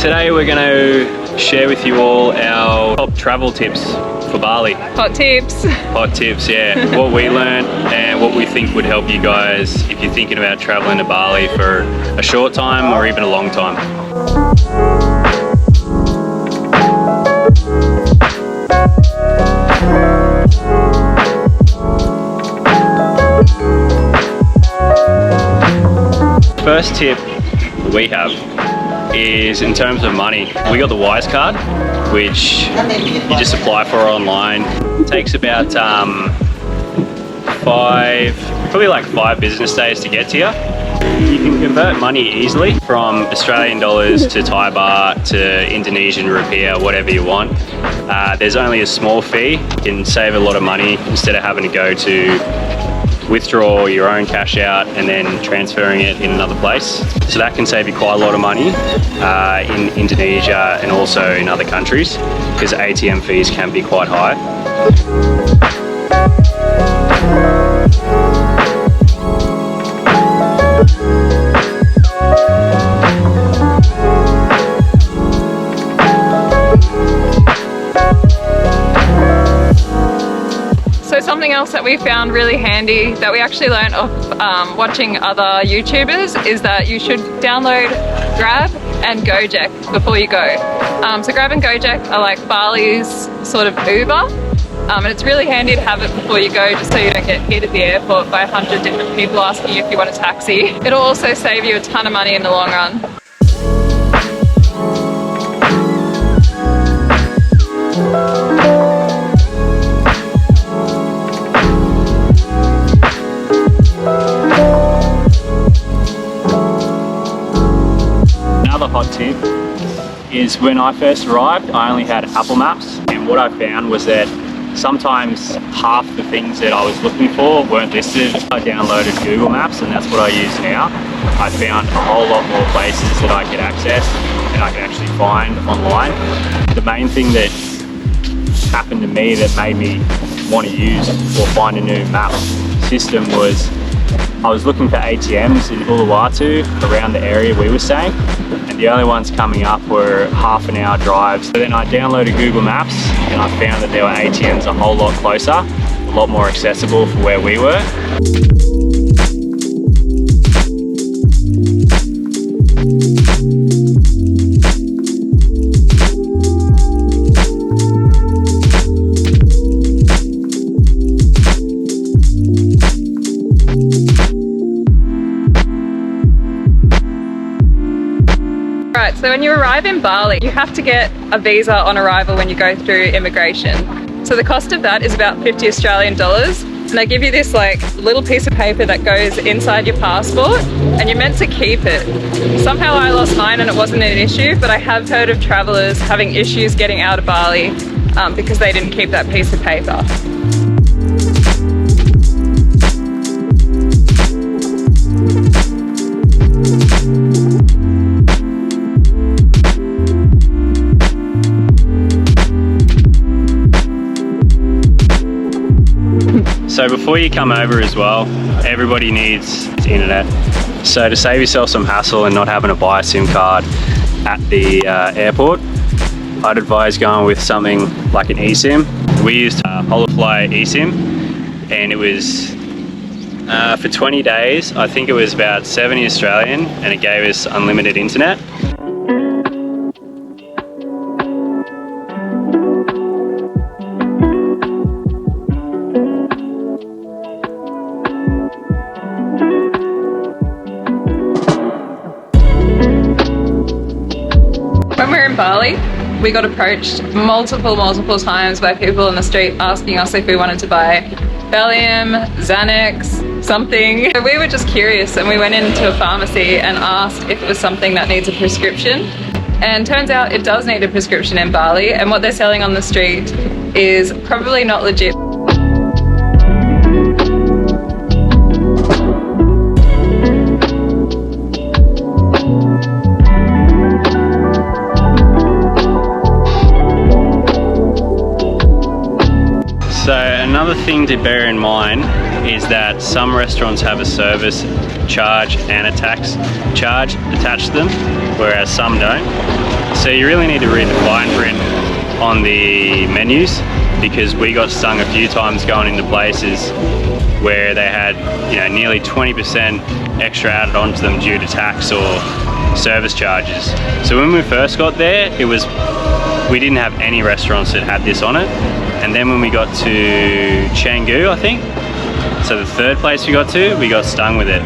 Today we're going to share with you all our top travel tips for Bali. Hot tips. Hot tips, yeah. What we learned and what we think would help you guys if you're thinking about traveling to Bali for a short time or even a long time. First tip we have is in terms of money. We got the Wise card, which you just apply for online. It takes about probably like 5 business days to get to you. You can convert money easily from Australian dollars to Thai baht to Indonesian rupiah, whatever you want. There's only a small fee. You can save a lot of money instead of having to go to withdraw your own cash out and then transferring it in another place. So that can save you quite a lot of money in Indonesia and also in other countries because ATM fees can be quite high. Something else that we found really handy that we actually learned off watching other YouTubers is that you should download Grab and Gojek before you go. So Grab and Gojek are like Bali's sort of Uber, and it's really handy to have it before you go just so you don't get hit at the airport by 100 different people asking you if you want a taxi. It'll also save you a ton of money in the long run. Hot tip is when I first arrived, I only had Apple Maps, and what I found was that sometimes half the things that I was looking for weren't listed. I downloaded Google Maps and that's what I use now. I found a whole lot more places that I could access and I could actually find online. The main thing that happened to me that made me want to use or find a new map system was I was looking for ATMs in Uluwatu around the area we were staying, and the only ones coming up were half-an-hour drives. So then I downloaded Google Maps and I found that there were ATMs a whole lot closer, a lot more accessible for where we were. Right, so when you arrive in Bali, you have to get a visa on arrival when you go through immigration. So the cost of that is about 50 Australian dollars. And they give you this like little piece of paper that goes inside your passport and you're meant to keep it. Somehow I lost mine and it wasn't an issue, but I have heard of travelers having issues getting out of Bali because they didn't keep that piece of paper. So before you come over as well, everybody needs internet. So to save yourself some hassle and not having to buy a SIM card at the airport, I'd advise going with something like an eSIM. We used Holafly eSIM, and it was for 20 days, I think it was about 70 Australian, and it gave us unlimited internet. When we were in Bali, we got approached multiple times by people in the street asking us if we wanted to buy Valium, Xanax, something. So we were just curious and we went into a pharmacy and asked if it was something that needs a prescription. And turns out it does need a prescription in Bali, and what they're selling on the street is probably not legit. So another thing to bear in mind is that some restaurants have a service charge and a tax charge attached to them, whereas some don't. So you really need to read the fine print on the menus, because we got stung a few times going into places where they had, you know, nearly 20% extra added onto them due to tax or service charges. So when we first got there, we didn't have any restaurants that had this on it. And then when we got to Canggu, I think, so the third place we got to, we got stung with it.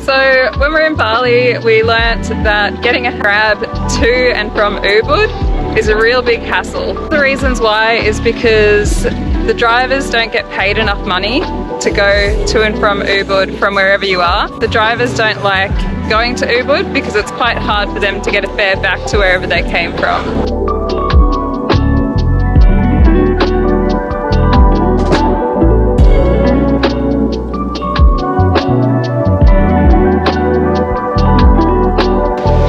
So when we're in Bali, we learnt that getting a grab to and from Ubud is a real big hassle. The reasons why is because the drivers don't get paid enough money to go to and from Ubud from wherever you are. The drivers don't like going to Ubud because it's quite hard for them to get a fare back to wherever they came from.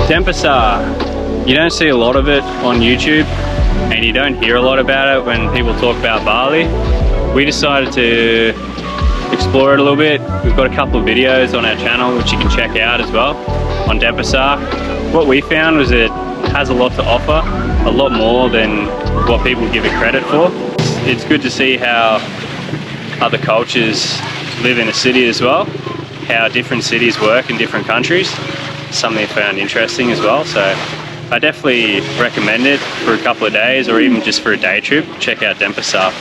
Denpasar, you don't see a lot of it on YouTube, and you don't hear a lot about it when people talk about Bali. We decided to explore it a little bit. We've got a couple of videos on our channel which you can check out as well on Denpasar. What we found was it has a lot to offer, a lot more than what people give it credit for. It's good to see how other cultures live in a city as well, how different cities work in different countries. Something I found interesting as well, so I definitely recommend it for a couple of days or even just for a day trip. Check out Denpasar.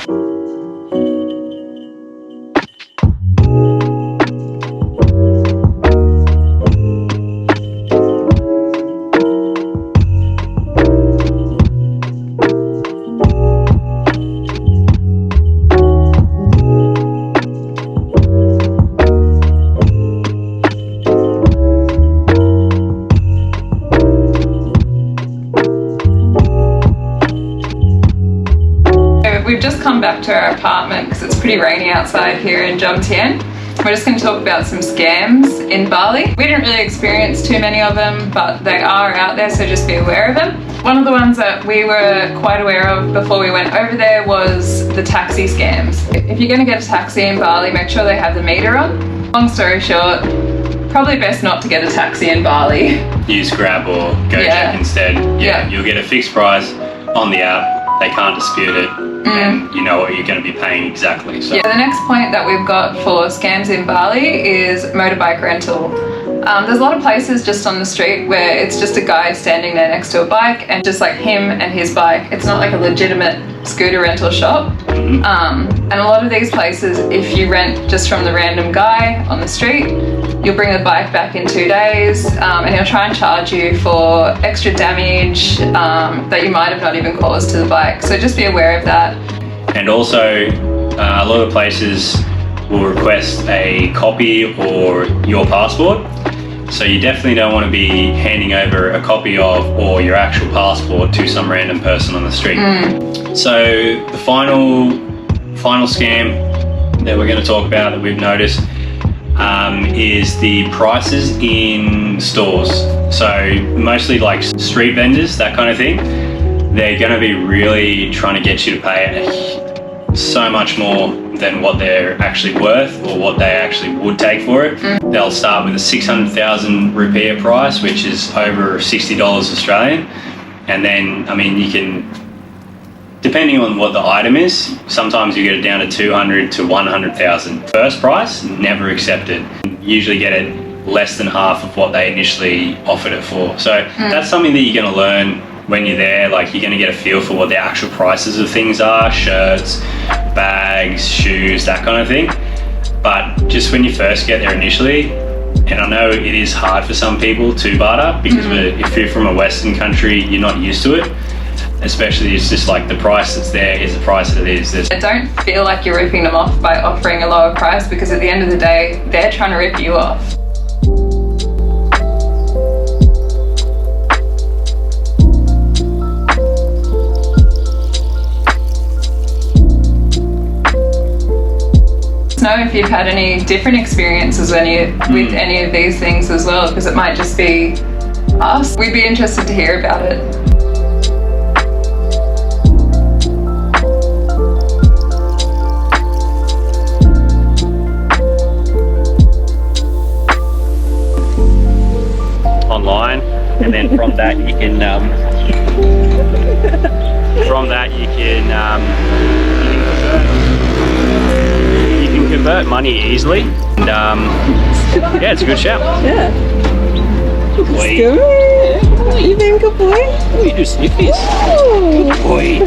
We've just come back to our apartment because it's pretty rainy outside here in Jomtien. We're just going to talk about some scams in Bali. We didn't really experience too many of them, but they are out there, so just be aware of them. One of the ones that we were quite aware of before we went over there was the taxi scams. If you're going to get a taxi in Bali, make sure they have the meter on. Long story short, probably best not to get a taxi in Bali. Use Grab or Gojek instead. Yeah, you'll get a fixed price on the app. They can't dispute it, and you know what you're going to be paying exactly. So. Yeah, the next point that we've got for scams in Bali is motorbike rental. There's a lot of places just on the street where it's just a guy standing there next to a bike and just like him and his bike. It's not like a legitimate scooter rental shop. And a lot of these places, if you rent just from the random guy on the street, you'll bring the bike back in 2 days, and he'll try and charge you for extra damage that you might have not even caused to the bike. So just be aware of that. And also, a lot of places will request a copy or your passport. So you definitely don't want to be handing over a copy of or your actual passport to some random person on the street. So the final scam that we're going to talk about that we've noticed is the prices in stores. So mostly like street vendors, that kind of thing. They're going to be really trying to get you to pay so much more than what they're actually worth or what they actually would take for it. They'll start with a 600,000 rupiah price, which is over $60 Australian. And then, I mean, you can, depending on what the item is, sometimes you get it down to 200 to 100,000. First price, never accepted. Usually get it less than half of what they initially offered it for. So that's something that you're going to learn when you're there. Like, you're going to get a feel for what the actual prices of things are, shirts, bags, shoes, that kind of thing. But just when you first get there initially, and I know it is hard for some people to barter because if you're from a Western country, you're not used to it. Especially, it's just like the price that's there is the price that it is. Don't feel like you're ripping them off by offering a lower price, because at the end of the day, they're trying to rip you off. Know if you've had any different experiences with any of these things as well, because it might just be us. We'd be interested to hear about it. online, and then from that you can convert money easily, and yeah, it's a good shout. Yeah. Boy. Good. You been good boy? You do sniffies. Oh. Boy.